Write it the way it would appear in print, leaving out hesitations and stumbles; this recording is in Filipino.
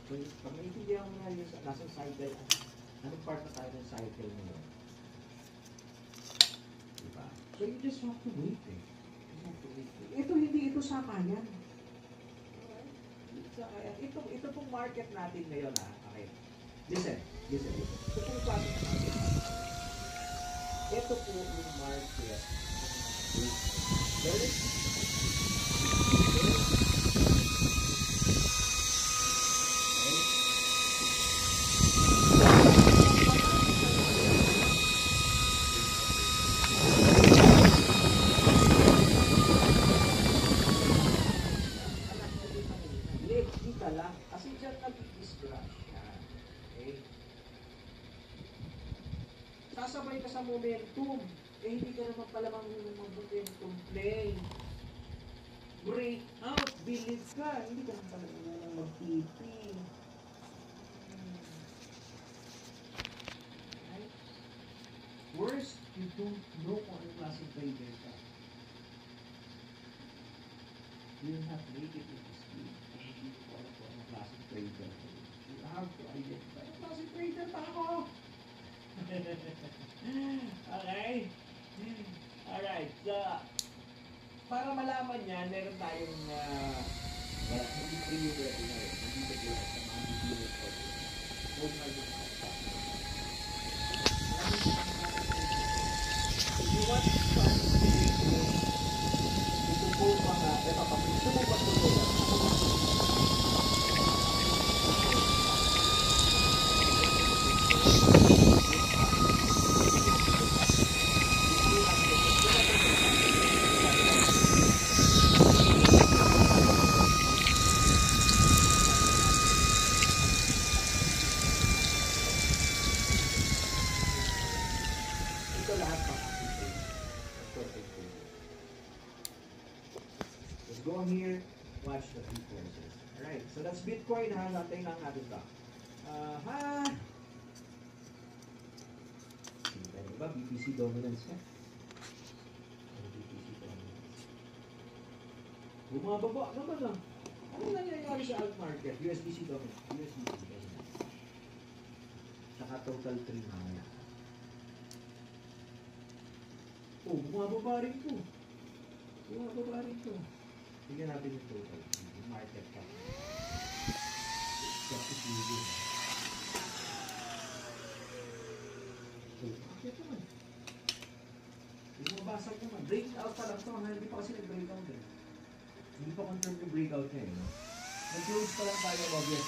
So, pag naiintindihan mo na yung nasa cycle, anong part na tayo ng cycle mo yun? Diba? So, you just have to wait eh. Ito, hindi ito sakayan. Ito pong market natin ngayon ha. Okay. Listen. Ito pong klase ng market. Ito po yung market. There is kasi dyan nag-i-scratch yan. Okay? Sasabay ka sa momentum. Hindi ka naman pala mag-momentum play. Break out. Believe ka. Hindi ka naman pala mag-TP. Right? Worst, you don't know kung anong klaseng trader ka. You don't have to make it into speed. Hindi ko alam kung anong klaseng trader. You have to identify anong klaseng trader pa ako. Okay? Alright. So, para malaman niya, meron tayong hindi free webinar. Hindi ko po sa mga video ko. Huwag na yung if you want to start ito po mga ito po ba go here, watch the frequencies. Alright, so that's Bitcoin ha. Natin lang natin ito. Kita niyo ba? BTC dominance ha? BTC dominance. Bumababa naman lang. Ano nangyayari sa alt market? USDC dominance. USDC dominance. Saka total 3 mamaya. Oh, bumababa rin ito. Bumababa rin ito. Tignan natin yung total. Yung market cap. Just to so, bakit naman? Bumabasag naman. Breakout pa lang ito. Hindi pa kasi nag-breakout eh. Hindi pa confirm yung breakout niya eh. No? Nag-close pa lang tayo obvious.